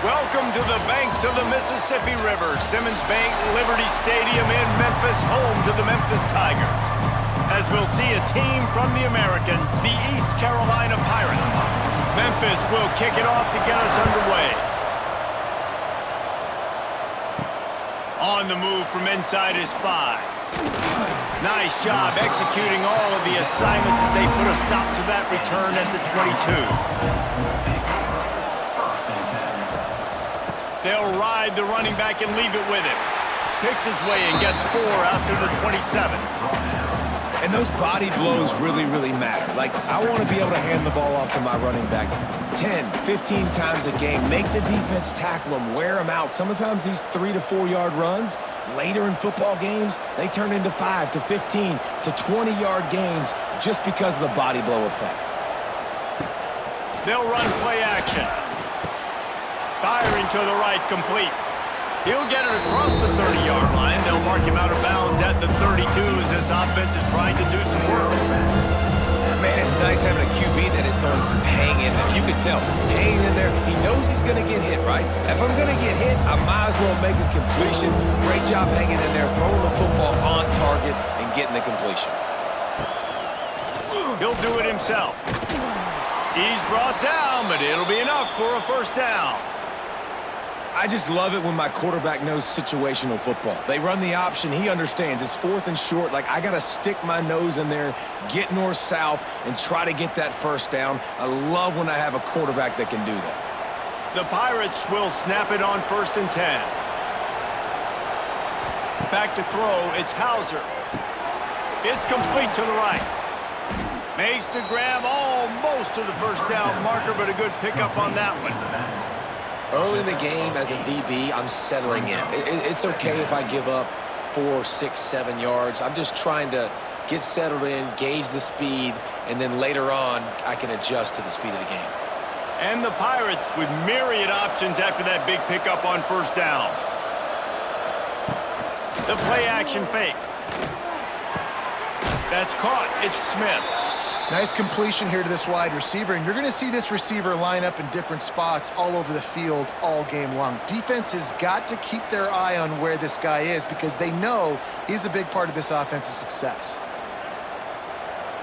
Welcome to the banks of the Mississippi River, Simmons Bank Liberty Stadium in Memphis, home to the Memphis Tigers. As we'll see a team from the American, the East Carolina Pirates. Memphis will kick it off to get us underway. On the move from inside is 5. Nice job executing all of the assignments as they put a stop to that return at the 22. They'll ride the running back and leave it with him. Picks his way and gets 4 out to the 27. And those body blows really, really matter. Like, I want to be able to hand the ball off to my running back 10, 15 times a game. Make the defense tackle them, wear them out. Sometimes these 3 to 4 yard runs, later in football games, they turn into 5 to 15 to 20 yard gains just because of the body blow effect. They'll run play action. Firing to the right, complete. He'll get it across the 30-yard line. They'll mark him out of bounds at the 32 as this offense is trying to do some work. Man, it's nice having a QB that is going to hang in there. You can tell, hanging in there. He knows he's going to get hit, right? If I'm going to get hit, I might as well make a completion. Great job hanging in there, throwing the football on target and getting the completion. He'll do it himself. He's brought down, but it'll be enough for a first down. I just love it when my quarterback knows situational football. They run the option. He understands. It's 4th and short. Like, I got to stick my nose in there, get north-south, and try to get that first down. I love when I have a quarterback that can do that. The Pirates will snap it on 1st and 10. Back to throw. It's Hauser. It's complete to the right. Makes the grab almost to the first down marker, but a good pickup on that one. Early in the game, as a DB, I'm settling in. It's okay if I give up 4, 6, 7 yards. I'm just trying to get settled in, gauge the speed, and then later on, I can adjust to the speed of the game. And the Pirates with myriad options after that big pickup on first down. The play-action fake. That's caught. It's Smith. Nice completion here to this wide receiver, and you're going to see this receiver line up in different spots all over the field all game long. Defense has got to keep their eye on where this guy is because they know he's a big part of this offense's success.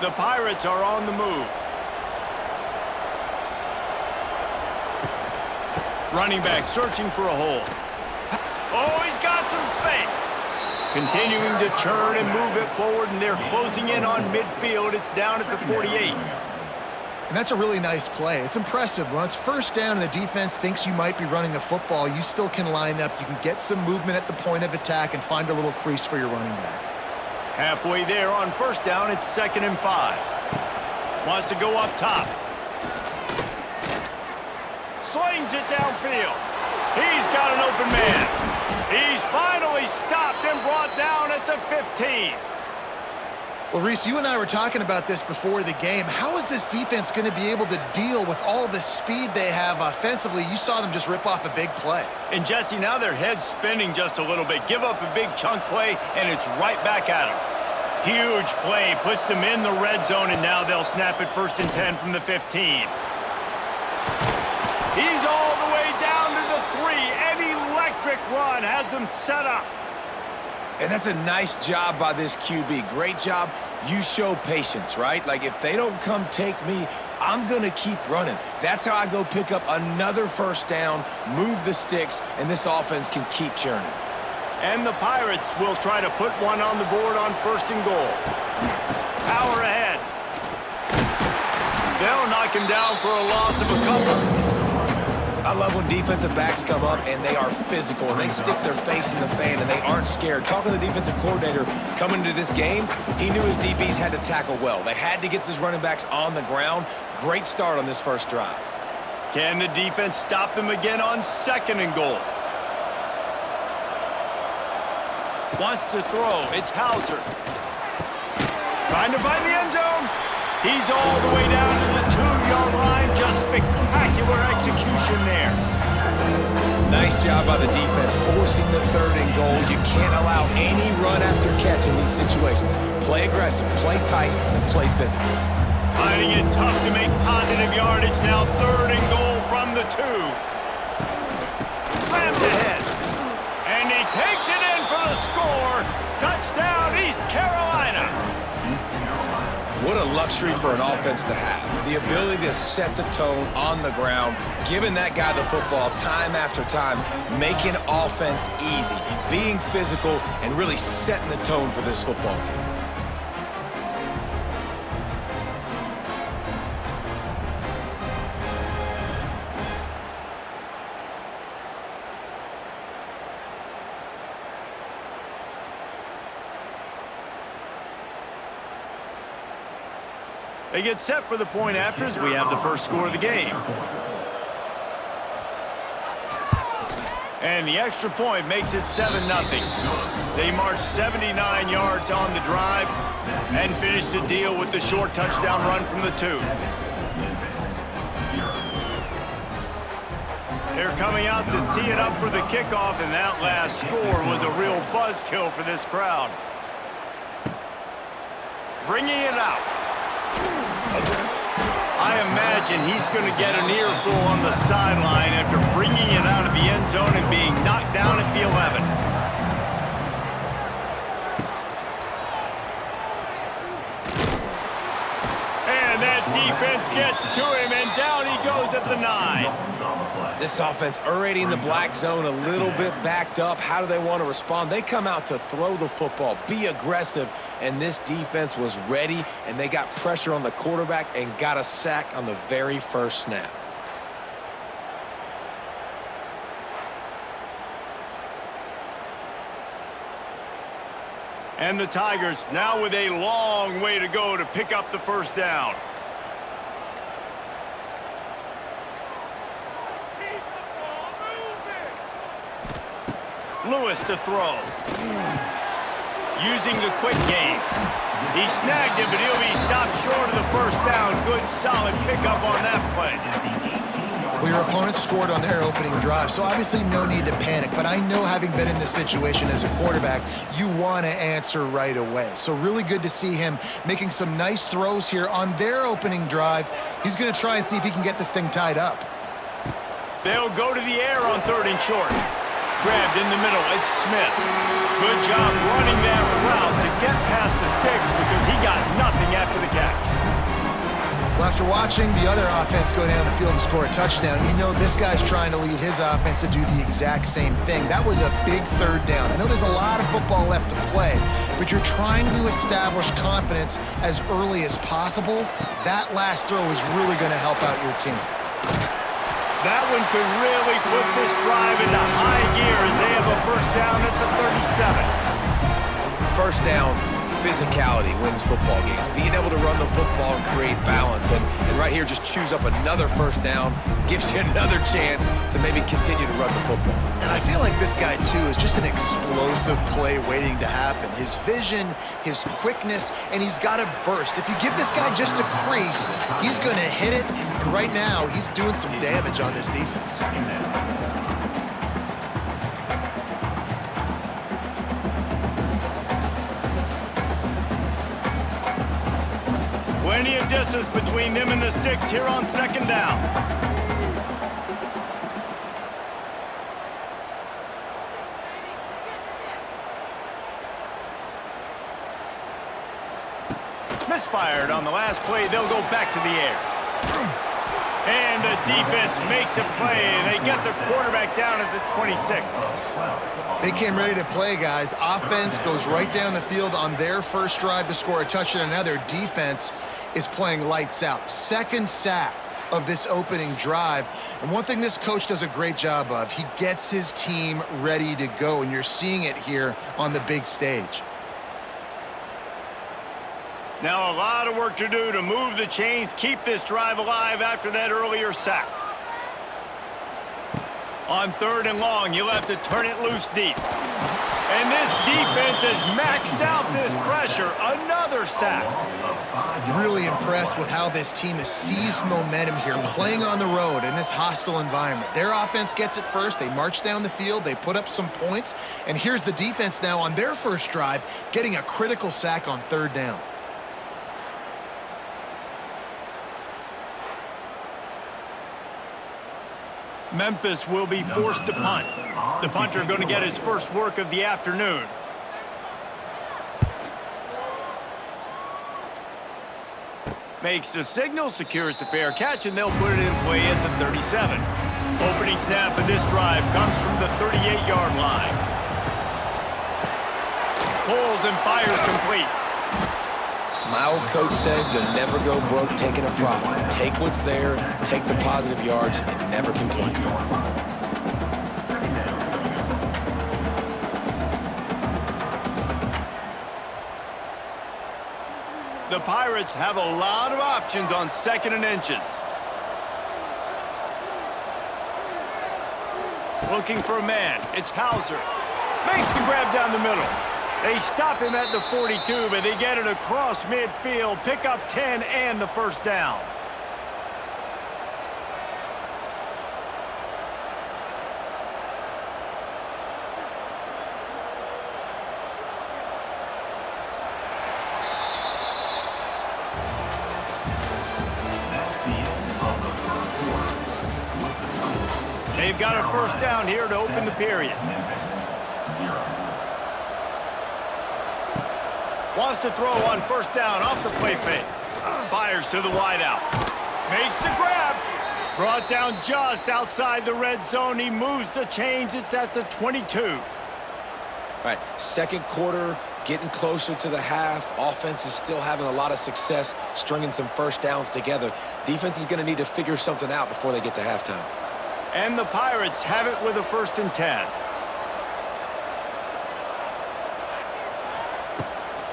The Pirates are on the move. Running back searching for a hole. Oh, he's got some space. Continuing to churn and move it forward, and they're closing in on midfield. It's down at the 48. And that's a really nice play. It's impressive. When it's first down and the defense thinks you might be running a football, you still can line up. You can get some movement at the point of attack and find a little crease for your running back. Halfway there on first down, it's 2nd and 5. Wants to go up top. Slings it downfield. He's got an open man. He's finally stopped and brought down at the 15. Well, Reese, you and I were talking about this before the game. How is this defense going to be able to deal with all the speed they have offensively? You saw them just rip off a big play. And, Jesse, now their head's spinning just a little bit. Give up a big chunk play, and it's right back at them. Huge play, puts them in the red zone, and now they'll snap it 1st and 10 from the 15. He's all the way down to the 3. An electric run has him set up. And that's a nice job by this QB. Great job. You show patience, right? Like, if they don't come take me, I'm going to keep running. That's how I go pick up another first down, move the sticks, and this offense can keep churning. And the Pirates will try to put one on the board on 1st and goal. Power ahead. They'll knock him down for a loss of a couple. I love when defensive backs come up and they are physical and they stick their face in the fan and they aren't scared. Talking to the defensive coordinator coming into this game, he knew his DBs had to tackle well. They had to get these running backs on the ground. Great start on this first drive. Can the defense stop them again on 2nd and goal? Wants to throw. It's Hauser. Trying to find the end zone. He's all the way down to the 2-yard line. Just spectacular execution there. Nice job by the defense forcing the 3rd and goal. You can't allow any run after catch in these situations. Play aggressive, play tight, and play physical. Finding it tough to make positive yardage now. 3rd and goal from the 2. slams ahead. And he takes it in for the score. Touchdown, East Carolina. What a luxury for an offense to have. The ability to set the tone on the ground, giving that guy the football time after time, making offense easy, being physical, and really setting the tone for this football game. They get set for the point after as we have the first score of the game. And the extra point makes it 7-0. They march 79 yards on the drive and finish the deal with the short touchdown run from the 2. They're coming out to tee it up for the kickoff, and that last score was a real buzzkill for this crowd. Bringing it out. I imagine he's going to get an earful on the sideline after bringing it out of the end zone and being knocked down at the 11. And that defense gets to him, and down he goes at the 9. This offense already in the black zone, a little bit backed up. How do they want to respond? They come out to throw the football, be aggressive, and this defense was ready, and they got pressure on the quarterback and got a sack on the very first snap. And the Tigers now with a long way to go to pick up the first down. Lewis to throw. Using the quick game. He snagged it, but he'll be stopped short of the first down. Good, solid pickup on that play. Well, your opponent scored on their opening drive, so obviously no need to panic. But I know, having been in this situation as a quarterback, you want to answer right away. So really good to see him making some nice throws here on their opening drive. He's going to try and see if he can get this thing tied up. They'll go to the air on 3rd and short. Grabbed in the middle, it's Smith. Good job running that route to get past the sticks because he got nothing after the catch. Well, after watching the other offense go down the field and score a touchdown, you know this guy's trying to lead his offense to do the exact same thing. That was a big 3rd down. I know there's a lot of football left to play, but you're trying to establish confidence as early as possible. That last throw is really going to help out your team. That one could really put this drive into high gear as they have a first down at the 37. First down, physicality wins football games. Being able to run the football and create balance. And right here, just choose up another first down, gives you another chance to maybe continue to run the football. And I feel like this guy, too, is just an explosive play waiting to happen. His vision, his quickness, and he's got a burst. If you give this guy just a crease, he's going to hit it. And right now, he's doing some damage on this defense. Plenty of distance between them and the sticks here on 2nd down. Misfired on the last play. They'll go back to the air. And the defense makes a play, and they get the quarterback down at the 26. They came ready to play, guys. Offense goes right down the field on their first drive to score a touchdown. Now their defense is playing lights out. 2nd sack of this opening drive. And one thing this coach does a great job of, he gets his team ready to go, and you're seeing it here on the big stage. Now a lot of work to do to move the chains, keep this drive alive after that earlier sack. On 3rd and long, you'll have to turn it loose deep. And this defense has maxed out this pressure. Another sack. Really impressed with how this team has seized momentum here, playing on the road in this hostile environment. Their offense gets it first. They march down the field. They put up some points. And here's the defense now on their first drive, getting a critical sack on 3rd down. Memphis will be forced to punt. The punter going to get his first work of the afternoon. Makes the signal, secures the fair catch, and they'll put it in play at the 37. Opening snap of this drive comes from the 38-yard line. Pulls and fires complete. My old coach said you'll never go broke taking a profit. Take what's there, take the positive yards, and never complain. The Pirates have a lot of options on 2nd and inches. Looking for a man. It's Hauser. Makes the grab down the middle. They stop him at the 42, but they get it across midfield. Pick up 10 and the first down. They've got a first down here to open the period. Wants to throw on first down off the play fake. Fires to the wideout. Makes the grab. Brought down just outside the red zone. He moves the chains. It's at the 22. All right, second quarter, getting closer to the half. Offense is still having a lot of success stringing some first downs together. Defense is going to need to figure something out before they get to halftime. And the Pirates have it with a 1st and 10.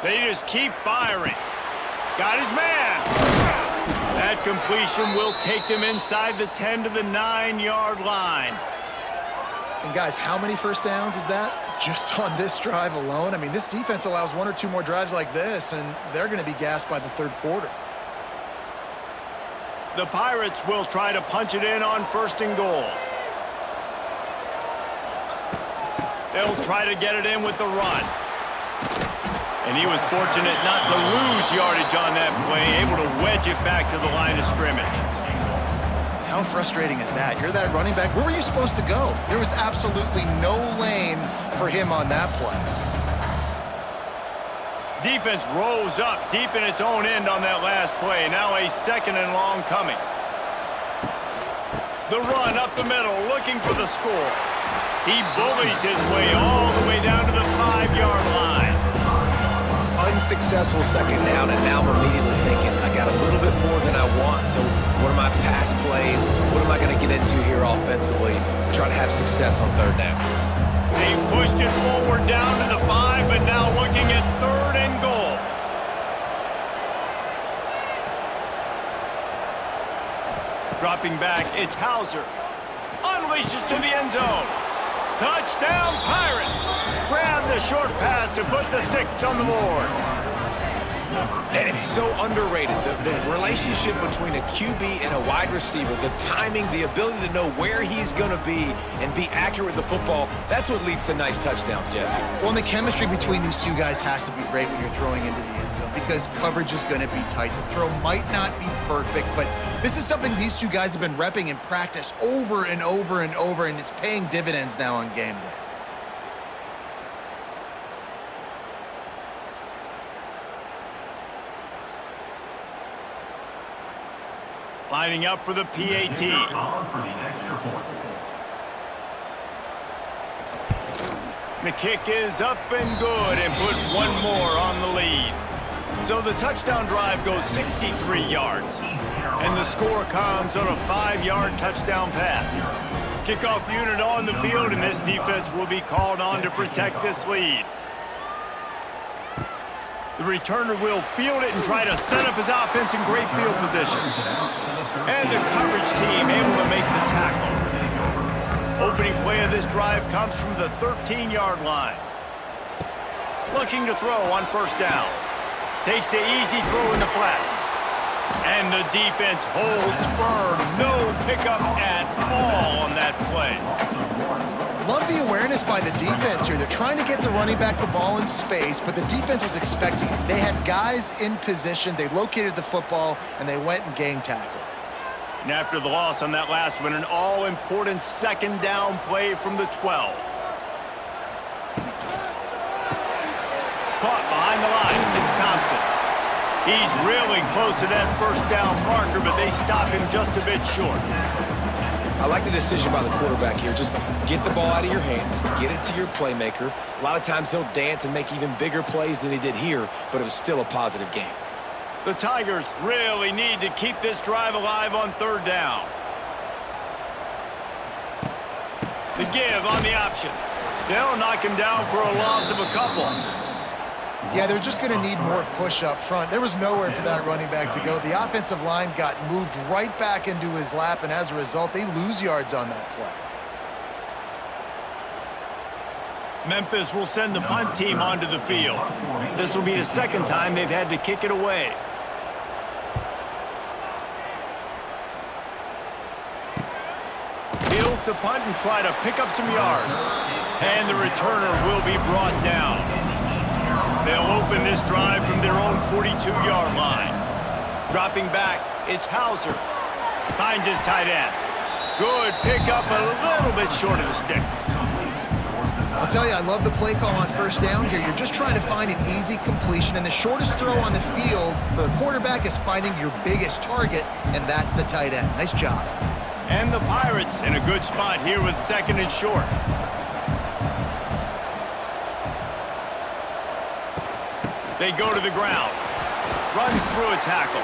They just keep firing. Got his man. That completion will take them inside the 10 to the 9-yard line. And guys, how many first downs is that? Just on this drive alone? I mean, this defense allows 1 or 2 more drives like this, and they're going to be gassed by the 3rd quarter. The Pirates will try to punch it in on 1st and goal. They'll try to get it in with the run. And he was fortunate not to lose yardage on that play, able to wedge it back to the line of scrimmage. How frustrating is that? You're that running back. Where were you supposed to go? There was absolutely no lane for him on that play. Defense rolls up deep in its own end on that last play. Now a 2nd and long coming. The run up the middle, looking for the score. He bullies his way all the way down to the 5-yard line. Unsuccessful 2nd down, and now I'm immediately thinking, I got a little bit more than I want, so what are my pass plays? What am I going to get into here offensively? Try to have success on 3rd down. They've pushed it forward down to the 5, but now looking at 3rd and goal. Dropping back, it's Hauser. Unleashes to the end zone. Touchdown, Pirates! Grab the short pass to put the 6 on the board. And it's so underrated. The relationship between a QB and a wide receiver, the timing, the ability to know where he's going to be and be accurate with the football, that's what leads to nice touchdowns, Jesse. Well, and the chemistry between these two guys has to be great when you're throwing into the end zone because coverage is going to be tight. The throw might not be perfect, but this is something these two guys have been repping in practice over and over and over, and it's paying dividends now on game day. Lining up for the PAT. The kick is up and good and put 1 more on the lead. So the touchdown drive goes 63 yards. And the score comes on a 5-yard touchdown pass. Kickoff unit on the field, and this defense will be called on to protect this lead. The returner will field it and try to set up his offense in great field position. And the coverage team able to make the tackle. Opening play of this drive comes from the 13-yard line. Looking to throw on first down. Takes the easy throw in the flat. And the defense holds firm. No pickup at all on that play. Love the awareness by the defense here. They're trying to get the running back the ball in space, but the defense was expecting it. They had guys in position. They located the football, and they went and gang tackled. And after the loss on that last one, an all-important second down play from the 12. Caught behind the line. It's Thompson. He's really close to that first down marker, but they stop him just a bit short. I like the decision by the quarterback here. Just get the ball out of your hands, get it to your playmaker. A lot of times he'll dance and make even bigger plays than he did here, but it was still a positive game. The Tigers really need to keep this drive alive on third down. The give on the option. They'll knock him down for a loss of a couple. Yeah, they're just going to need more push up front. There was nowhere for that running back to go. The offensive line got moved right back into his lap, and as a result, they lose yards on that play. Memphis will send the punt team onto the field. This will be the second time they've had to kick it away. Fields to punt and try to pick up some yards. And the returner will be brought down. They'll open this drive from their own 42-yard line. Dropping back, it's Hauser. Finds his tight end. Good pickup, a little bit short of the sticks. I'll tell you, I love the play call on first down here. You're just trying to find an easy completion, and the shortest throw on the field for the quarterback is finding your biggest target, and that's the tight end. Nice job. And the Pirates in a good spot here with second and short. They go to the ground. Runs through a tackle.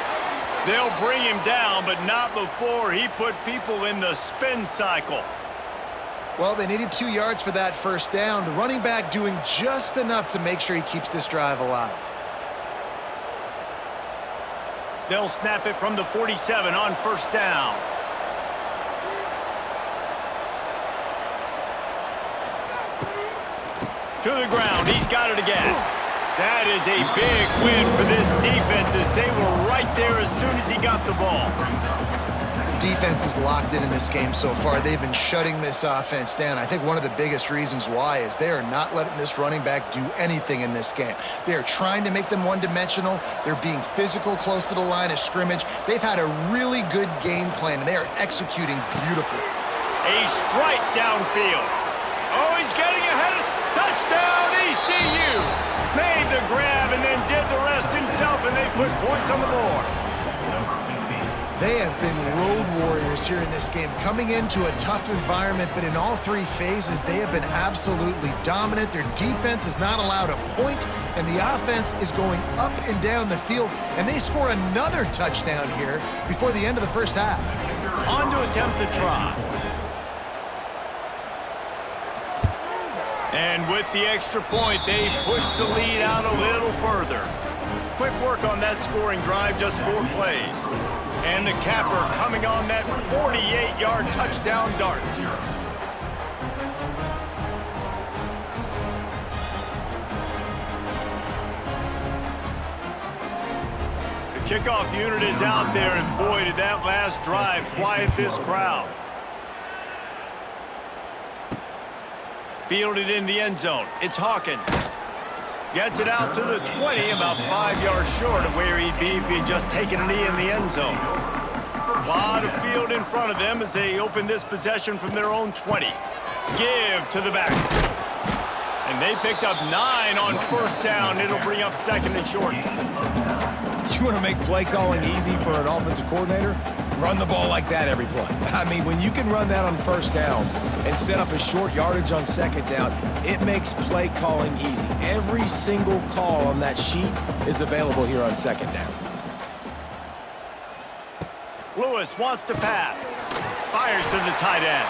They'll bring him down, but not before he put people in the spin cycle. Well, they needed 2 yards for that first down. The running back doing just enough to make sure he keeps this drive alive. They'll snap it from the 47 on first down. To the ground. He's got it again. That is a big win for this defense as they were right there as soon as he got the ball. Defense is locked in this game so far. They've been shutting this offense down. I think one of the biggest reasons why is they are not letting this running back do anything in this game. They are trying to make them one-dimensional. They're being physical close to the line of scrimmage. They've had a really good game plan, and they are executing beautifully. A strike downfield. Oh, he's getting ahead of touchdown ECU. Made the grab and then did the rest himself, and they put points on the board. They have been road warriors here in this game, coming into a tough environment, but in all three phases, they have been absolutely dominant. Their defense is not allowed a point, and the offense is going up and down the field, and they score another touchdown here before the end of the first half. On to attempt the try. And with the extra point, they push the lead out a little further. Quick work on that scoring drive, just 4 plays. And the capper coming on that 48-yard touchdown dart. The kickoff unit is out there, and boy, did that last drive quiet this crowd. Fielded in the end zone. It's Hawkins. Gets it out to the 20, about 5 yards short of where he'd be if he had just taken a knee in the end zone. A lot of field in front of them as they open this possession from their own 20. Give to the back. And they picked up 9 on first down. It'll bring up second and short. You want to make play calling easy for an offensive coordinator? Run the ball like that every play. I mean, when you can run that on first down and set up a short yardage on second down, it makes play calling easy. Every single call on that sheet is available here on second down. Lewis wants to pass. Fires to the tight end.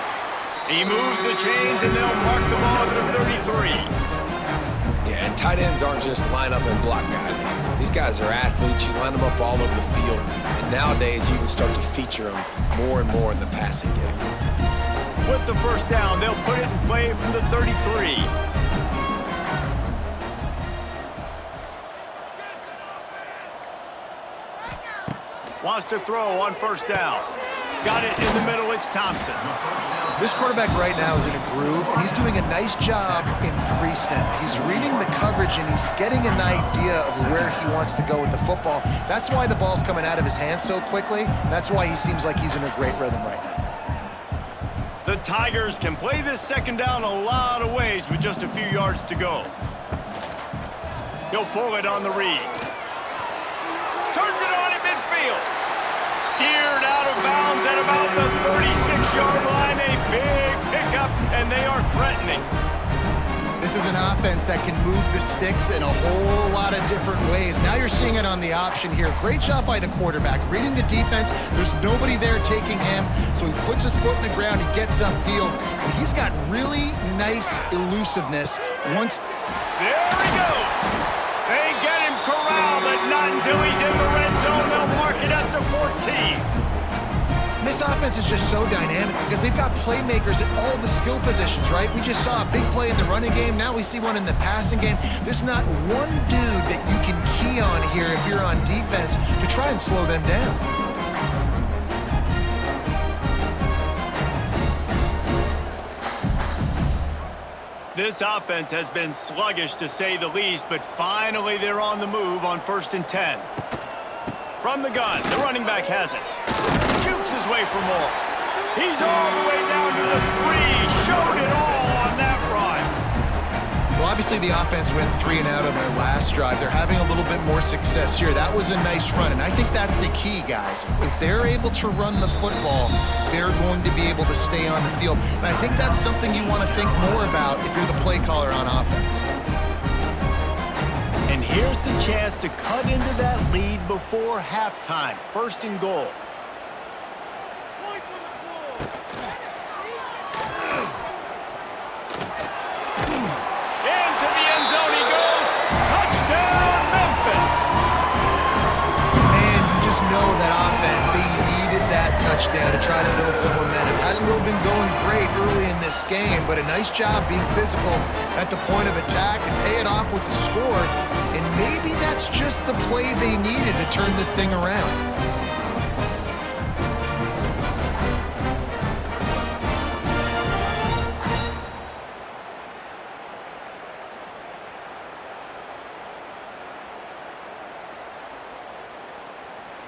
He moves the chains, and they'll mark the ball at the 33. Yeah, and tight ends aren't just line up and block guys anymore. These guys are athletes. You line them up all over the field. And nowadays, you can start to feature them more and more in the passing game. With the first down, they'll put it in play from the 33. Wants to throw on first down. Got it in the middle, it's Thompson. This quarterback right now is in a groove, and he's doing a nice job in pre-snap. He's reading the coverage, and he's getting an idea of where he wants to go with the football. That's why the ball's coming out of his hands so quickly. That's why he seems like he's in a great rhythm right now. The Tigers can play this second down a lot of ways with just a few yards to go. He'll pull it on the read. Turns it on at midfield. Steered out of bounds at about the 36-yard line. A big pickup, and they are threatening. This is an offense that can move the sticks in a whole lot of different ways. Now you're seeing it on the option here. Great job by the quarterback. Reading the defense, there's nobody there taking him, so he puts his foot in the ground, he gets upfield. And he's got really nice elusiveness once. There he goes. They get him corralled, but not until he's in the red zone. They'll mark it at the 14. This offense is just so dynamic because they've got playmakers at all the skill positions, right? We just saw a big play in the running game. Now we see one in the passing game. There's not one dude that you can key on here if you're on defense to try and slow them down. This offense has been sluggish to say the least, but finally they're on the move on 1st and 10. From the gun, the running back has it. Jukes his way for more. He's all the way down to the 3. Showed it all on that run. Well, obviously the offense went 3 and out on their last drive. They're having a little bit more success here. That was a nice run, and I think that's the key, guys. If they're able to run the football, they're going to be able to stay on the field. And I think that's something you want to think more about if you're the play caller on offense. And here's the chance to cut into that lead before halftime. 1st and goal. Into the end zone he goes. Touchdown, Memphis. Man, you just know that offense, they needed that touchdown to try to build some momentum. Hasn't really been going great early in this game, but a nice job being physical at the point of attack and pay it off with the score. And maybe that's just the play they needed to turn this thing around.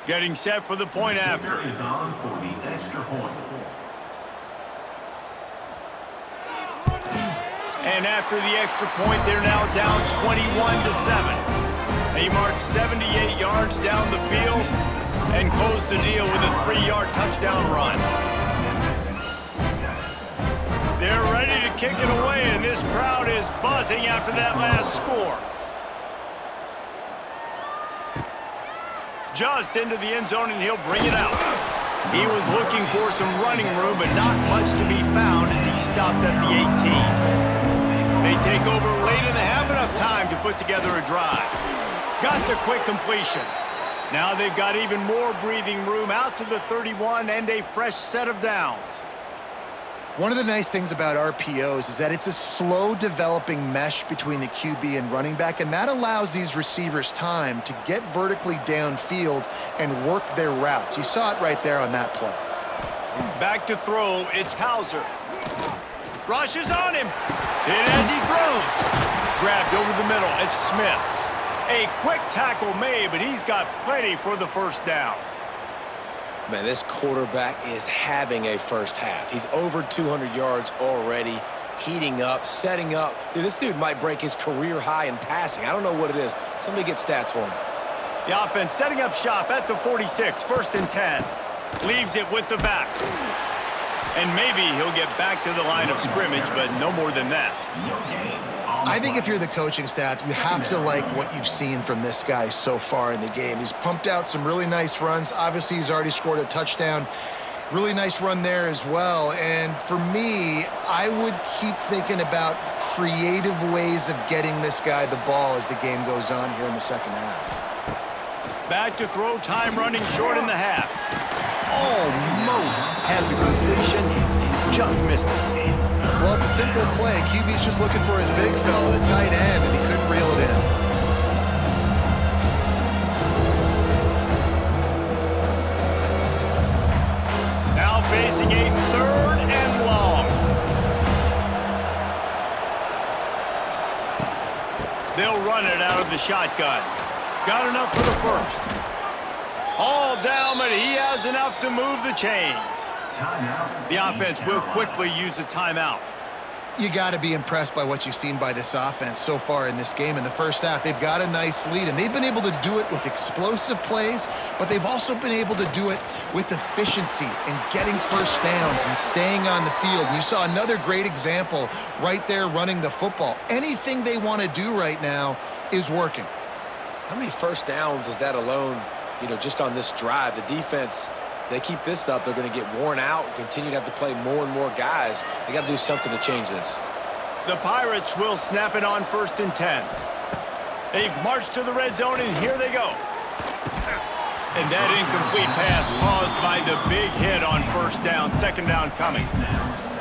Getting set for the point after. Is on for the extra point. And after the extra point, they're now down 21-7. They march 78 yards down the field and close the deal with a 3-yard touchdown run. They're ready to kick it away, and this crowd is buzzing after that last score. Just into the end zone, and he'll bring it out. He was looking for some running room, but not much to be found as he stopped at the 18. They take over late and have enough time to put together a drive. Got the quick completion. Now they've got even more breathing room out to the 31 and a fresh set of downs. One of the nice things about RPOs is that it's a slow developing mesh between the QB and running back, and that allows these receivers time to get vertically downfield and work their routes. You saw it right there on that play. Back to throw, it's Hauser. Rushes on him. And as he throws, grabbed over the middle, it's Smith. A quick tackle made, but he's got plenty for the first down. Man, this quarterback is having a first half. He's over 200 yards already, heating up, setting up. Dude, this dude might break his career high in passing. I don't know what it is. Somebody get stats for him. The offense setting up shop at the 46, 1st and 10. Leaves it with the back. And maybe he'll get back to the line of scrimmage, but no more than that. I think if you're the coaching staff, you have to like what you've seen from this guy so far in the game. He's pumped out some really nice runs. Obviously, he's already scored a touchdown. Really nice run there as well. And for me, I would keep thinking about creative ways of getting this guy the ball as the game goes on here in the second half. Back to throw, time running short in the half. Almost had the completion, just missed it. Well, it's a simple play. QB's just looking for his big fella, the tight end, and he couldn't reel it in. Now facing a 3rd and long. They'll run it out of the shotgun. Got enough for the first. All down, but he has enough to move the chains. The offense will quickly use a timeout. You got to be impressed by what you've seen by this offense so far in this game. In the first half, they've got a nice lead, and they've been able to do it with explosive plays, but they've also been able to do it with efficiency and getting first downs and staying on the field. And you saw another great example right there running the football. Anything they want to do right now is working. How many first downs is that alone, just on this drive? The defense, they keep this up, they're going to get worn out, continue to have to play more and more guys. They got to do something to change this. The Pirates will snap it on 1st and 10. They've marched to the red zone, and here they go. And that incomplete pass caused by the big hit on 1st down, 2nd down coming.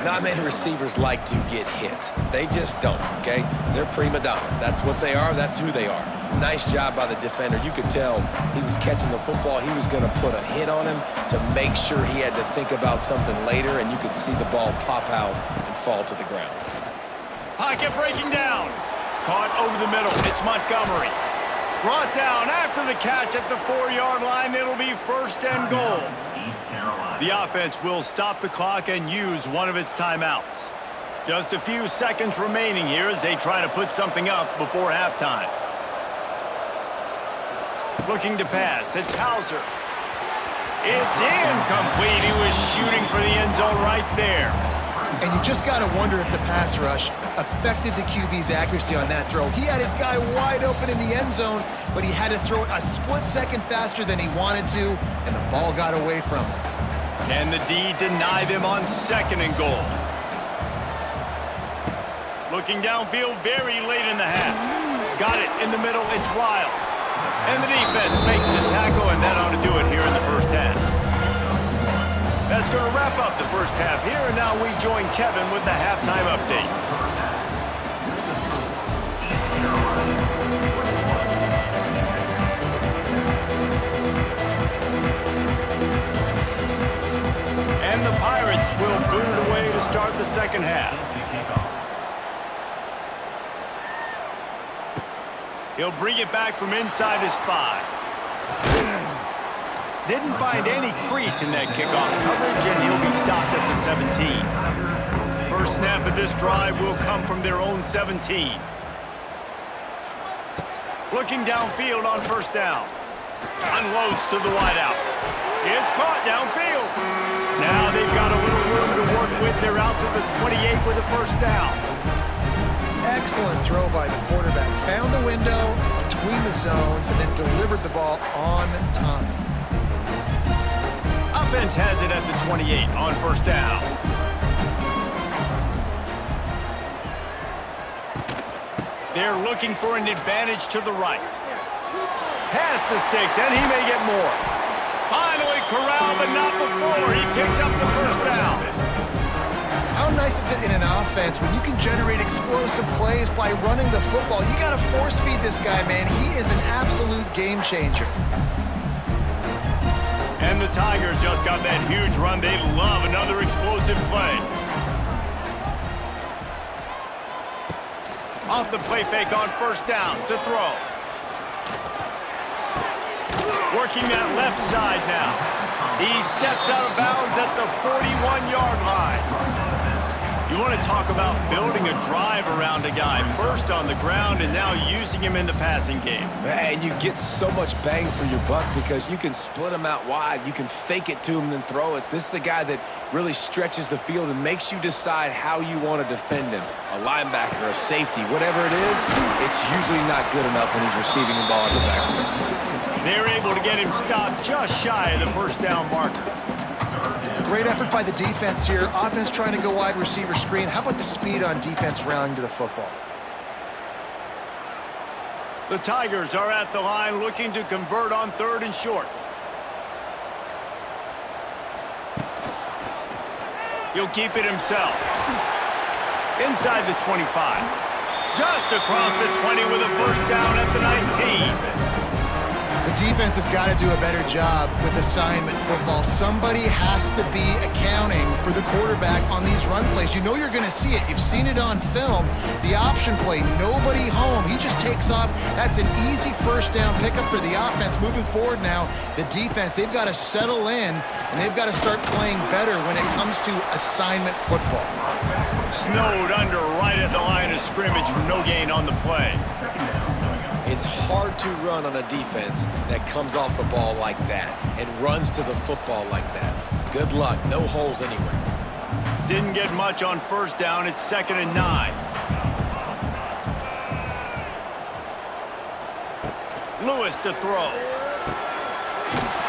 Not many receivers like to get hit. They just don't, okay? They're prima donnas. That's what they are. That's who they are. Nice job by the defender. You could tell he was catching the football. He was going to put a hit on him to make sure he had to think about something later, and you could see the ball pop out and fall to the ground. Pocket breaking down. Caught over the middle. It's Montgomery. Brought down after the catch at the 4-yard line. It'll be 1st and goal. The offense will stop the clock and use one of its timeouts. Just a few seconds remaining here as they try to put something up before halftime. Looking to pass. It's Hauser. It's incomplete. He was shooting for the end zone right there. And you just got to wonder if the pass rush affected the QB's accuracy on that throw. He had his guy wide open in the end zone, but he had to throw it a split second faster than he wanted to, and the ball got away from him. Can the D deny them on 2nd and goal? Looking downfield very late in the half. Got it in the middle. It's Riles. And the defense makes the tackle, and that ought to do it here in the first half. That's going to wrap up the first half here, and now we join Kevin with the halftime update. And the Pirates will boot it away to start the second half. He'll bring it back from inside his 5. Didn't find any crease in that kickoff coverage, and he'll be stopped at the 17. First snap of this drive will come from their own 17. Looking downfield on 1st down. Unloads to the wideout. It's caught downfield. Now they've got a little room to work with. They're out to the 28 with a 1st down. Excellent throw by the quarterback. Found the window between the zones and then delivered the ball on time. Offense has it at the 28 on 1st down. They're looking for an advantage to the right. Pass the sticks, and he may get more. Finally corralled, but not before. He picks up the 1st down. How nice is it in an offense when you can generate explosive plays by running the football? You got to force feed this guy, man. He is an absolute game changer. And the Tigers just got that huge run. They love another explosive play. Off the play fake on 1st down to throw. Working that left side now. He steps out of bounds at the 41-yard line. You want to talk about building a drive around a guy. First on the ground and now using him in the passing game. And you get so much bang for your buck because you can split him out wide. You can fake it to him and then throw it. This is the guy that really stretches the field and makes you decide how you want to defend him. A linebacker, a safety, whatever it is, it's usually not good enough when he's receiving the ball at the backfield. They're able to get him stopped just shy of the 1st down marker. Great effort by the defense here. Offense trying to go wide receiver screen. How about the speed on defense rallying to the football? The Tigers are at the line looking to convert on 3rd and short. He'll keep it himself. Inside the 25. Just across the 20 with a 1st down at the 19. The defense has got to do a better job with assignment football. Somebody has to be accounting for the quarterback on these run plays. You know you're going to see it. You've seen it on film. The option play, nobody home. He just takes off. That's an easy first down pickup for the offense. Moving forward now, the defense, they've got to settle in, and they've got to start playing better when it comes to assignment football. Snowed under right at the line of scrimmage for no gain on the play. It's hard to run on a defense that comes off the ball like that and runs to the football like that. Good luck. No holes anywhere. Didn't get much on first down. It's 2nd and 9. Lewis to throw.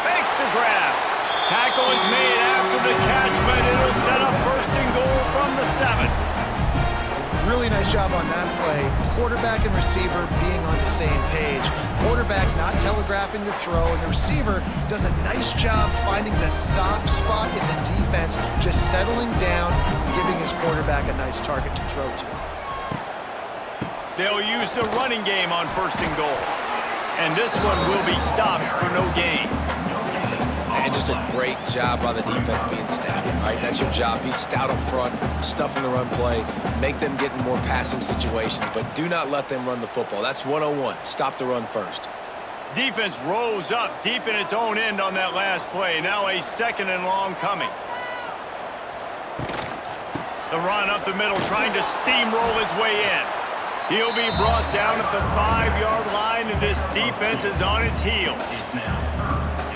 Fakes the grab. Tackle is made after the catch, but it'll set up 1st and goal from the 7. Really nice job on that play. Quarterback and receiver being on the same page. Quarterback not telegraphing the throw, and the receiver does a nice job finding the soft spot in the defense, just settling down and giving his quarterback a nice target to throw to. They'll use the running game on 1st and goal. And this one will be stopped for no gain. And just a great job by the defense being stout. All right, that's your job. Be stout up front, stuff in the run play, make them get in more passing situations, but do not let them run the football. That's 101. Stop the run first. Defense rose up deep in its own end on that last play. Now a 2nd and long coming. The run up the middle, trying to steamroll his way in. He'll be brought down at the 5-yard line, and this defense is on its heels.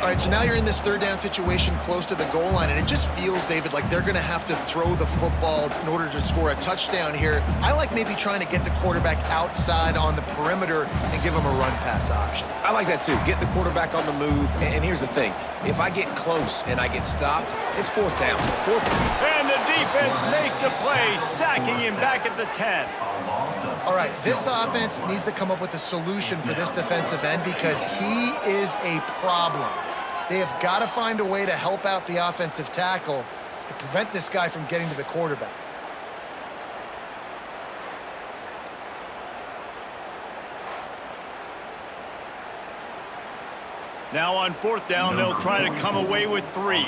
All right, so now you're in this 3rd down situation close to the goal line, and it just feels, David, like they're going to have to throw the football in order to score a touchdown here. I like maybe trying to get the quarterback outside on the perimeter and give him a run-pass option. I like that, too. Get the quarterback on the move. And here's the thing. If I get close and I get stopped, it's 4th down. 4th down. And the defense makes a play, sacking him back at the 10. All right, this offense needs to come up with a solution for this defensive end because he is a problem. They have got to find a way to help out the offensive tackle to prevent this guy from getting to the quarterback. Now on 4th down, they'll try to come away with 3.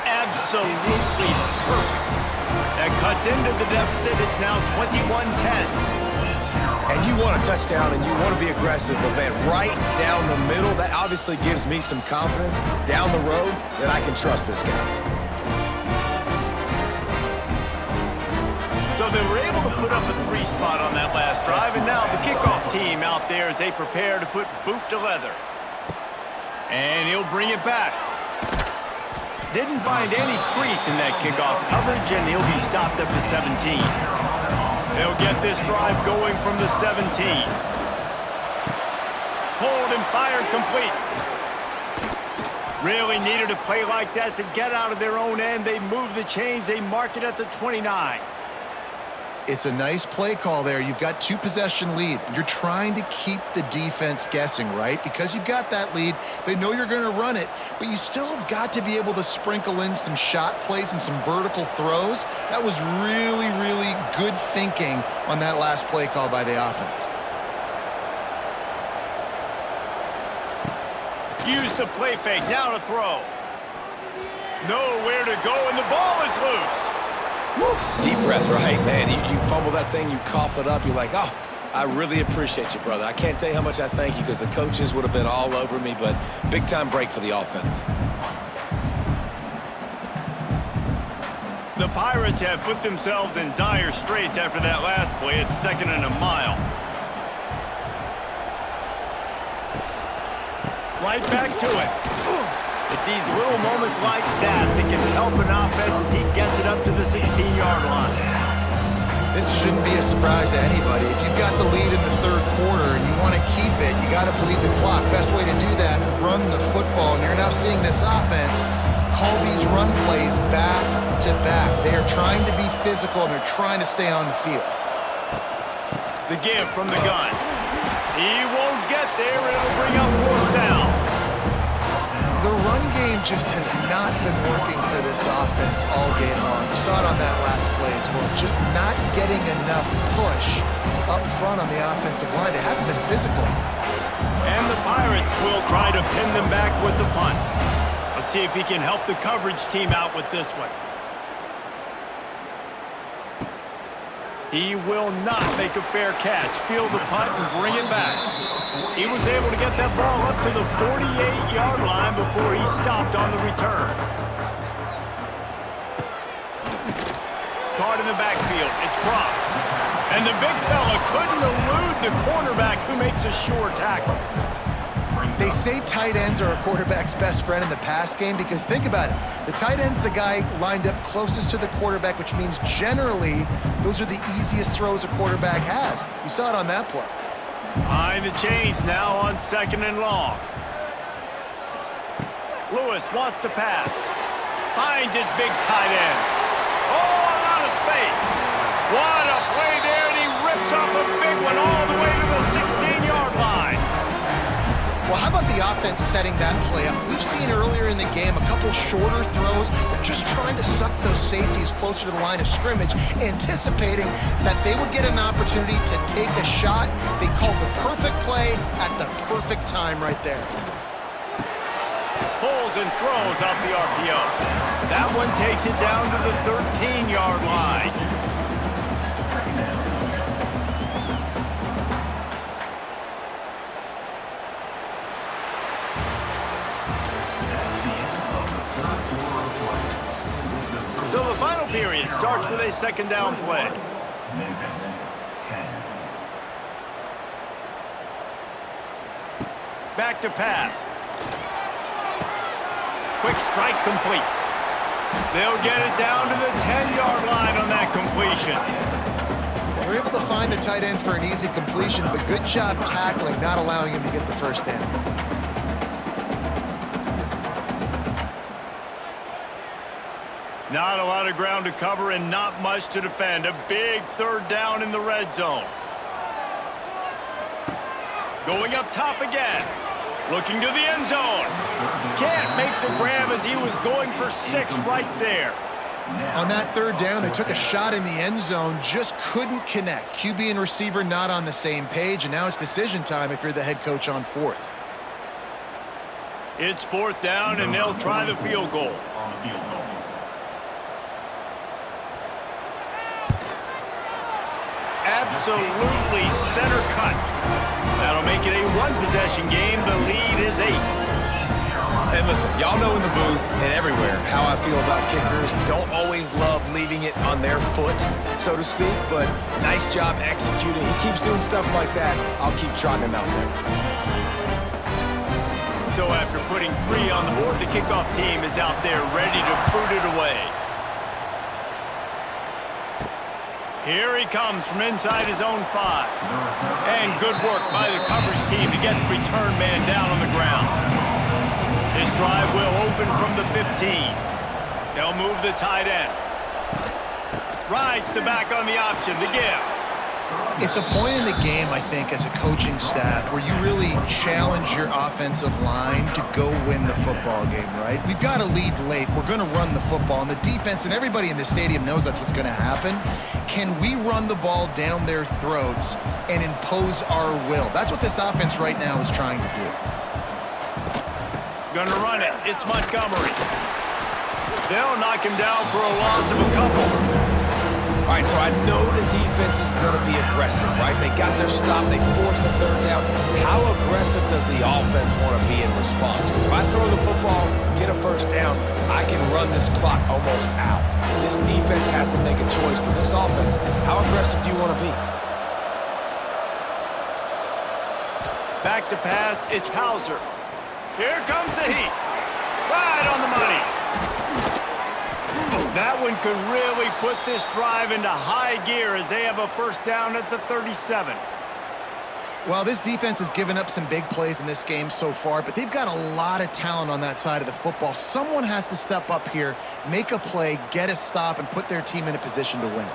Absolutely perfect. That cuts into the deficit. It's now 21-10. And you want a touchdown and you want to be aggressive, but man, right down the middle, that obviously gives me some confidence down the road that I can trust this guy. So they were able to put up a 3 spot on that last drive, and now the kickoff team out there as they prepare to put boot to leather. And he'll bring it back. Didn't find any crease in that kickoff coverage, and he'll be stopped at the 17. They'll get this drive going from the 17. Pulled and fired complete. Really needed a play like that to get out of their own end. They move the chains. They mark it at the 29. It's a nice play call there. You've got 2-possession lead. You're trying to keep the defense guessing, right? Because you've got that lead, they know you're going to run it, but you still have got to be able to sprinkle in some shot plays and some vertical throws. That was really, really good thinking on that last play call by the offense. Use the play fake, now to throw. Nowhere to go, and the ball is loose. Woo. Deep breath, right, man. You fumble that thing, you cough it up, you're like, oh, I really appreciate you, brother. I can't tell you how much I thank you because the coaches would have been all over me, but big-time break for the offense. The Pirates have put themselves in dire straits after that last play. It's 2nd and a mile. Right back to it. It's these little moments like that that can help an offense as he gets it up to the 16-yard line. This shouldn't be a surprise to anybody. If you've got the lead in the 3rd quarter and you want to keep it, you got to bleed the clock. Best way to do that, run the football. And you're now seeing this offense call these run plays back to back. They are trying to be physical and they're trying to stay on the field. The give from the gun. He won't get there. It'll bring up 4th down. The run game just has not been working for this offense all game long. You saw it on that last play as well. Just not getting enough push up front on the offensive line. They haven't been physical. And the Pirates will try to pin them back with the punt. Let's see if he can help the coverage team out with this one. He will not make a fair catch. Field the punt and bring it back. He was able to get that ball up to the 48-yard line before he stopped on the return. Caught in the backfield. It's Cross. And the big fella couldn't elude the cornerback who makes a sure tackle. They say tight ends are a quarterback's best friend in the pass game because think about it. The tight end's the guy lined up closest to the quarterback, which means generally those are the easiest throws a quarterback has. You saw it on that play. Behind the chains now on 2nd and long. Lewis wants to pass. Finds his big tight end. Oh, a lot of space. What a play there, and he rips off a big one all the way to the 16-yard line. Well, how about the offense setting that play up? We've seen earlier in the game a couple shorter throws. They're just trying to suck those safeties closer to the line of scrimmage, anticipating that they would get an opportunity to take a shot. They called the perfect play at the perfect time right there. Pulls and throws off the RPO. That one takes it down to the 13-yard line. So the final period starts with a 2nd down play. Memphis 10. Back to pass. Quick strike complete. They'll get it down to the 10-yard line on that completion. They're able to find the tight end for an easy completion, but good job tackling, not allowing him to get the first down. Not a lot of ground to cover and not much to defend. A big 3rd down in the red zone. Going up top again. Looking to the end zone. Can't make the grab as he was going for 6 right there. On that 3rd down, they took a shot in the end zone, just couldn't connect. QB and receiver not on the same page, and now it's decision time if you're the head coach on 4th. It's 4th down, and they'll try the field goal. On the field goal. Absolutely center cut. That'll make it a 1-possession game. The lead is 8. And listen, y'all know in the booth and everywhere how I feel about kickers. Don't always love leaving it on their foot, so to speak, but nice job executing. He keeps doing stuff like that. I'll keep trotting him out there. So after putting 3 on the board, the kickoff team is out there ready to boot it away. Here he comes from inside his own 5. And good work by the coverage team to get the return man down on the ground. This drive will open from the 15. They'll move the tight end. Rides the back on the option to give. It's a point in the game, I think, as a coaching staff where you really challenge your offensive line to go win the football game, right? We've got a lead late. We're going to run the football, and the defense and everybody in the stadium knows that's what's going to happen. Can we run the ball down their throats and impose our will? That's what this offense right now is trying to do. Gonna run it. It's Montgomery. They'll knock him down for a loss of a couple. All right, so I know the defense is going to be aggressive, right? They got their stop. They forced the 3rd down. How aggressive does the offense want to be in response? Because if I throw the football, get a 1st down, I can run this clock almost out. This defense has to make a choice, but this offense, how aggressive do you want to be? Back to pass, it's Hauser. Here comes the heat. Right on the money. That one could really put this drive into high gear as they have a 1st down at the 37. Well, this defense has given up some big plays in this game so far, but they've got a lot of talent on that side of the football. Someone has to step up here, make a play, get a stop, and put their team in a position to win.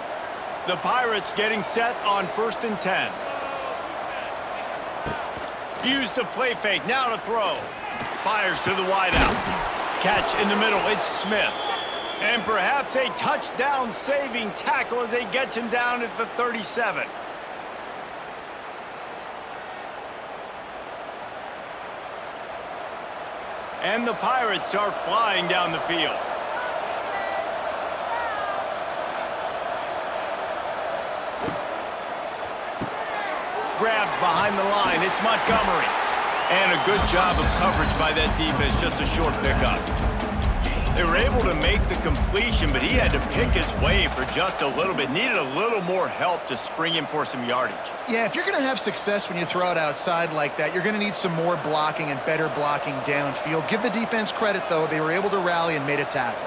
The Pirates getting set on 1st and 10. Use the play fake, now to throw. Fires to the wideout. Catch in the middle, it's Smith. And perhaps a touchdown-saving tackle as they get him down at the 37. And the Pirates are flying down the field. Grabbed behind the line. It's Montgomery. And a good job of coverage by that defense. Just a short pickup. They were able to make the completion, but he had to pick his way for just a little bit. Needed a little more help to spring him for some yardage. Yeah, if you're going to have success when you throw it outside like that, you're going to need some more blocking and better blocking downfield. Give the defense credit, though. They were able to rally and made a tackle.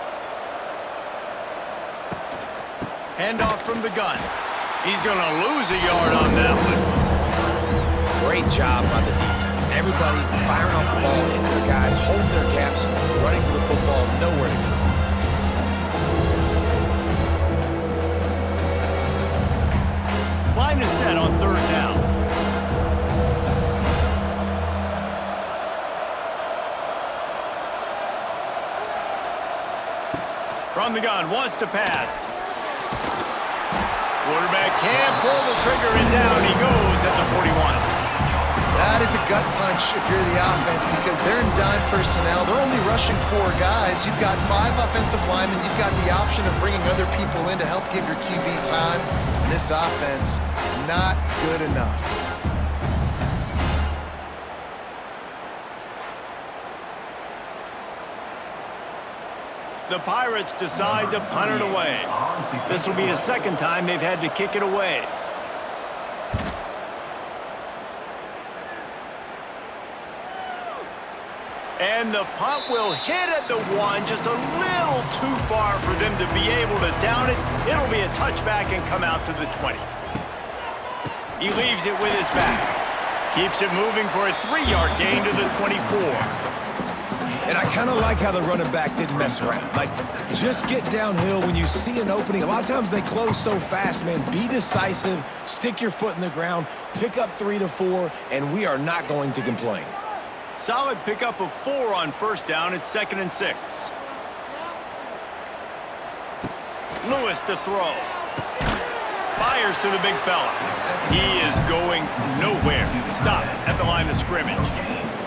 Handoff from the gun. He's going to lose a yard on that one. Great job by the defense. Everybody firing off the ball, hitting their guys, holding their gaps, running to the football, nowhere to go. Line is set on 3rd down. From the gun, wants to pass. Quarterback can't pull the trigger and down he goes at the 41. That is a gut punch if you're the offense because they're in dime personnel. They're only rushing 4 guys. You've got 5 offensive linemen. You've got the option of bringing other people in to help give your QB time. This offense, not good enough. The Pirates decide to punt it away. This will be the 2nd time they've had to kick it away. And the punt will hit at the 1, just a little too far for them to be able to down it. It'll be a touchback and come out to the 20. He leaves it with his back. Keeps it moving for a 3-yard gain to the 24. And I kind of like how the running back didn't mess around. Like, just get downhill when you see an opening. A lot of times they close so fast, man. Be decisive, stick your foot in the ground, pick up 3 to 4, and we are not going to complain. Solid pickup of 4 on 1st down. It's 2nd and 6. Lewis to throw. Fires to the big fella. He is going nowhere. Stop at the line of scrimmage.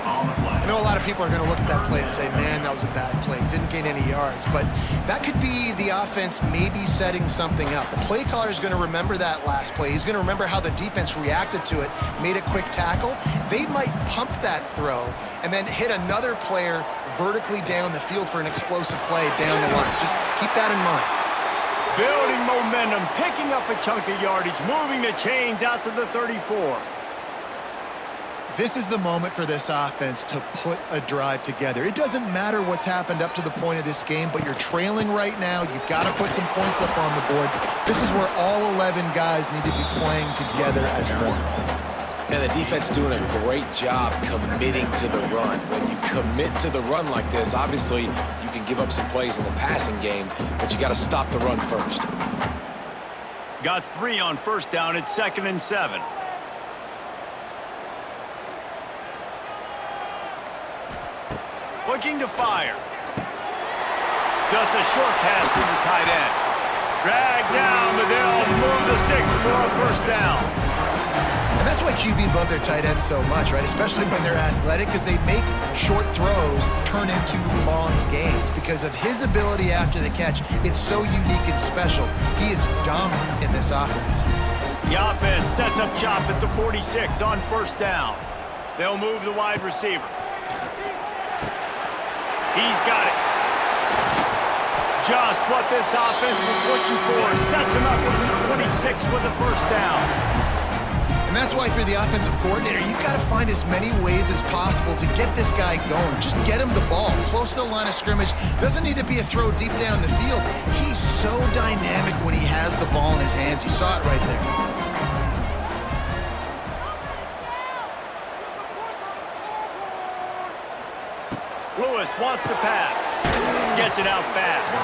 I know a lot of people are going to look at that play and say, man, that was a bad play. Didn't gain any yards. But that could be the offense maybe setting something up. The play caller is going to remember that last play. He's going to remember how the defense reacted to it, made a quick tackle. They might pump that throw and then hit another player vertically down the field for an explosive play down the line. Just keep that in mind. Building momentum, picking up a chunk of yardage, moving the chains out to the 34. This is the moment for this offense to put a drive together. It doesn't matter what's happened up to the point of this game, but you're trailing right now. You've got to put some points up on the board. This is where all 11 guys need to be playing together as one. And the defense doing a great job committing to the run. When you commit to the run like this, obviously you can give up some plays in the passing game, but you got to stop the run first. Got 3 on 1st down. It's 2nd and 7. Looking to fire. Just a short pass to the tight end. Drag down, but they'll move the sticks for a 1st down. And that's why QBs love their tight ends so much, right? Especially when they're athletic, because they make short throws turn into long gains. Because of his ability after the catch, it's so unique and special. He is dominant in this offense. The offense sets up shop at the 46 on 1st down. They'll move the wide receiver. He's got it. Just what this offense was looking for. Sets him up with the 26 with a 1st down. And that's why, if you're the offensive coordinator, you've got to find as many ways as possible to get this guy going. Just get him the ball close to the line of scrimmage. Doesn't need to be a throw deep down the field. He's so dynamic when he has the ball in his hands. You saw it right there. Lewis wants to pass. Gets it out fast.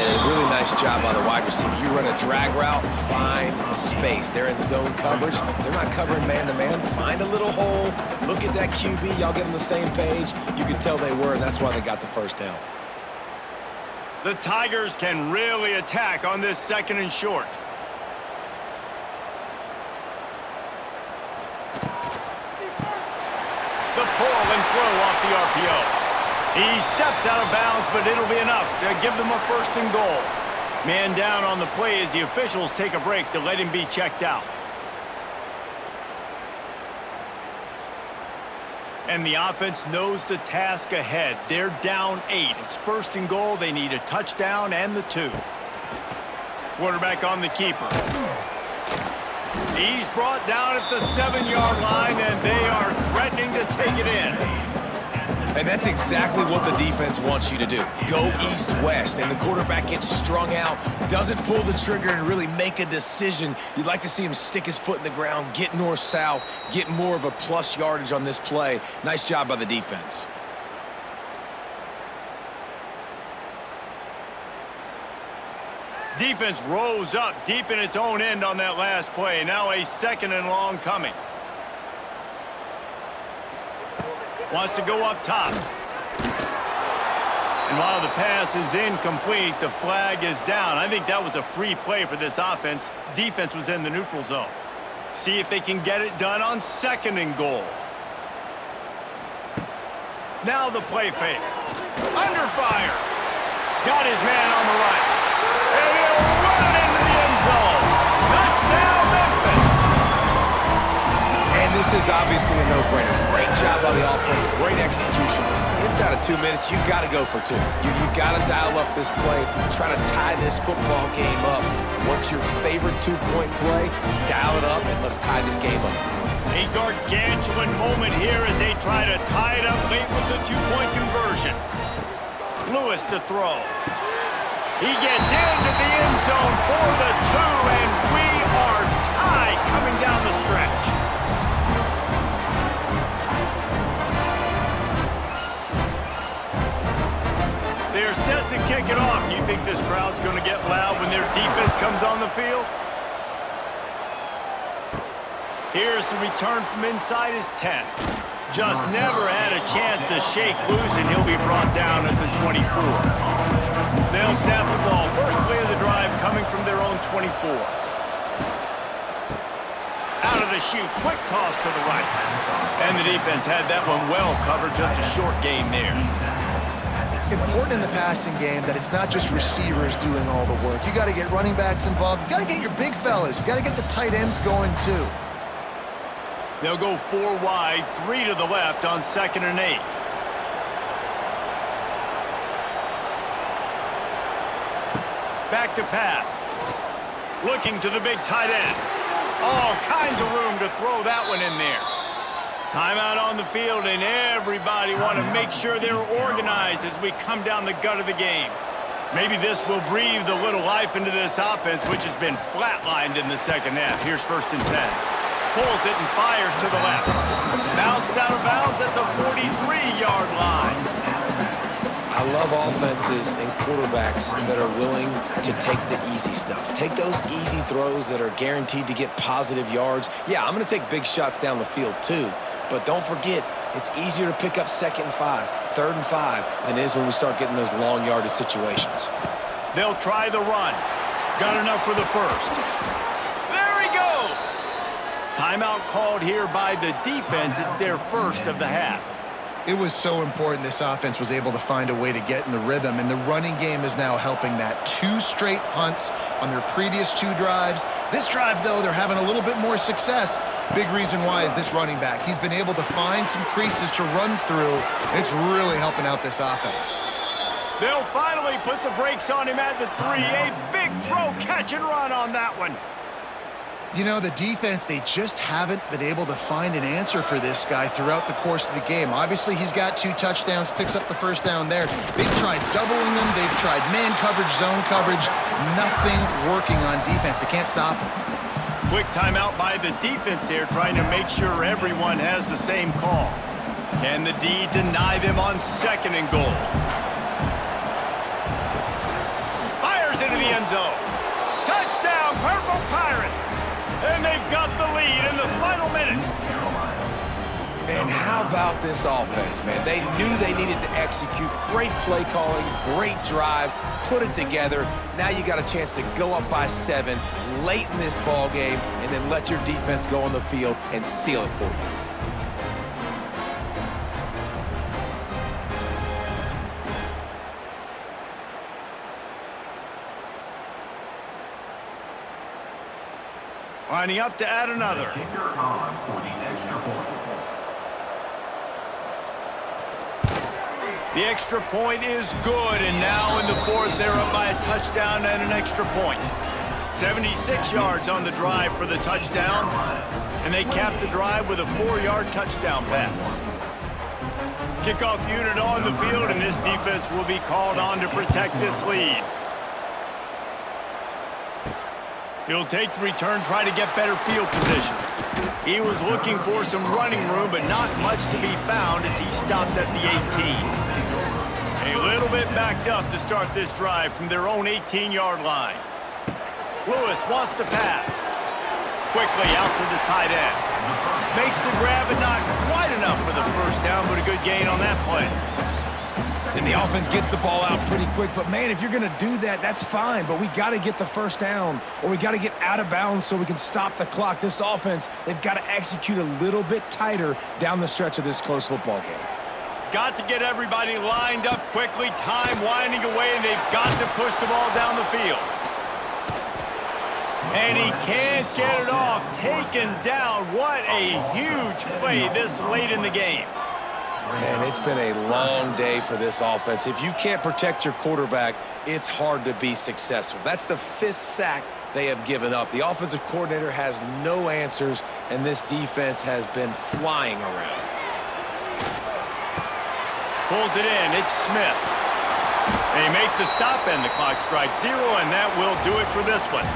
And a really nice job by the wide receiver. You run a drag route, find space. They're in zone coverage. They're not covering man-to-man. Find a little hole. Look at that QB. Y'all get on the same page. You can tell they were, and that's why they got the 1st down. The Tigers can really attack on this 2nd and short. The pull and throw off the RPO. He steps out of bounds, but it'll be enough to give them a 1st and goal. Man down on the play as the officials take a break to let him be checked out. And the offense knows the task ahead. They're down 8. It's 1st and goal. They need a touchdown and the 2. Quarterback on the keeper. He's brought down at the 7-yard line, and they are threatening to take it in. And that's exactly what the defense wants you to do. Go east-west, and the quarterback gets strung out, doesn't pull the trigger and really make a decision. You'd like to see him stick his foot in the ground, get north-south, get more of a plus yardage on this play. Nice job by the defense. Defense rose up deep in its own end on that last play. Now a 2nd and long coming. Wants to go up top. And while the pass is incomplete, the flag is down. I think that was a free play for this offense. Defense was in the neutral zone. See if they can get it done on 2nd and goal. Now the play fake. Under fire. Got his man on the right. And he'll run it into the end zone. Touchdown, Memphis. And this is obviously a no-brainer. Great job by the offense, great execution. Inside of 2 minutes, you've got to go for 2. You got to dial up this play, try to tie this football game up. What's your favorite 2-point play? Dial it up, and let's tie this game up. A gargantuan moment here as they try to tie it up late with the 2-point conversion. Lewis to throw. He gets into the end zone for the 2, and we are tied coming down the stretch. They're set to kick it off. Do you think this crowd's going to get loud when their defense comes on the field? Here's the return from inside his 10. Just never had a chance to shake loose, and he'll be brought down at the 24. They'll snap the ball. First play of the drive coming from their own 24. Out of the chute, quick toss to the right. And the defense had that one well covered, just a short gain there. Important in the passing game that it's not just receivers doing all the work. You got to get running backs involved. You got to get your big fellas. You got to get the tight ends going too. They'll go 4 wide, 3 to the left on 2nd and 8. Back to pass. Looking to the big tight end. All kinds of room to throw that one in there. Timeout on the field, and everybody want to make sure they're organized as we come down the gut of the game. Maybe this will breathe a little life into this offense, which has been flatlined in the 2nd half. Here's 1st and 10. Pulls it and fires to the left. Bounced out of bounds at the 43-yard line. I love offenses and quarterbacks that are willing to take the easy stuff. Take those easy throws that are guaranteed to get positive yards. Yeah, I'm going to take big shots down the field too. But don't forget, it's easier to pick up 2nd and 5, 3rd and 5 than it is when we start getting those long yardage situations. They'll try the run. Got enough for the 1st. There he goes! Timeout called here by the defense. It's their 1st of the half. It was so important this offense was able to find a way to get in the rhythm, and the running game is now helping that. 2 straight punts on their previous 2 drives. This drive, though, they're having a little bit more success. Big reason why is this running back. He's been able to find some creases to run through, and it's really helping out this offense. They'll finally put the brakes on him at the 3. A big throw, catch and run on that one. You know, the defense, they just haven't been able to find an answer for this guy throughout the course of the game. Obviously, he's got 2 touchdowns, picks up the 1st down there. They've tried doubling him. They've tried man coverage, zone coverage. Nothing working on defense. They can't stop him. Quick timeout by the defense there, trying to make sure everyone has the same call. Can the D deny them on 2nd and goal? Fires into the end zone. Touchdown, Purple Pirates! And they've got the lead in the final minute. And how about this offense, man? They knew they needed to execute. Great play calling, great drive, put it together. Now you got a chance to go up by 7 late in this ball game and then let your defense go on the field and seal it for you. Lining up to add another. Kicker on for the extra point. The extra point is good, and now in the fourth, they're up by a touchdown and an extra point. 76 yards on the drive for the touchdown, and they cap the drive with a 4-yard touchdown pass. Kickoff unit on the field, and this defense will be called on to protect this lead. He'll take the return, try to get better field position. He was looking for some running room, but not much to be found as he stopped at the 18. A little bit backed up to start this drive from their own 18-yard line. Lewis wants to pass. Quickly out to the tight end. Makes the grab, but not quite enough for the first down, but a good gain on that play. And the offense gets the ball out pretty quick. But, man, if you're going to do that, that's fine. But we got to get the first down, or we got to get out of bounds so we can stop the clock. This offense, they've got to execute a little bit tighter down the stretch of this close football game. Got to get everybody lined up quickly. Time winding away, and they've got to push the ball down the field. And he can't get it off. Taken down. What a huge play this late in the game. Man, it's been a long day for this offense. If you can't protect your quarterback, it's hard to be successful. That's the 5th sack they have given up. The offensive coordinator has no answers, and this defense has been flying around. Pulls it in. It's Smith. They make the stop, and the clock strikes 0, and that will do it for this one.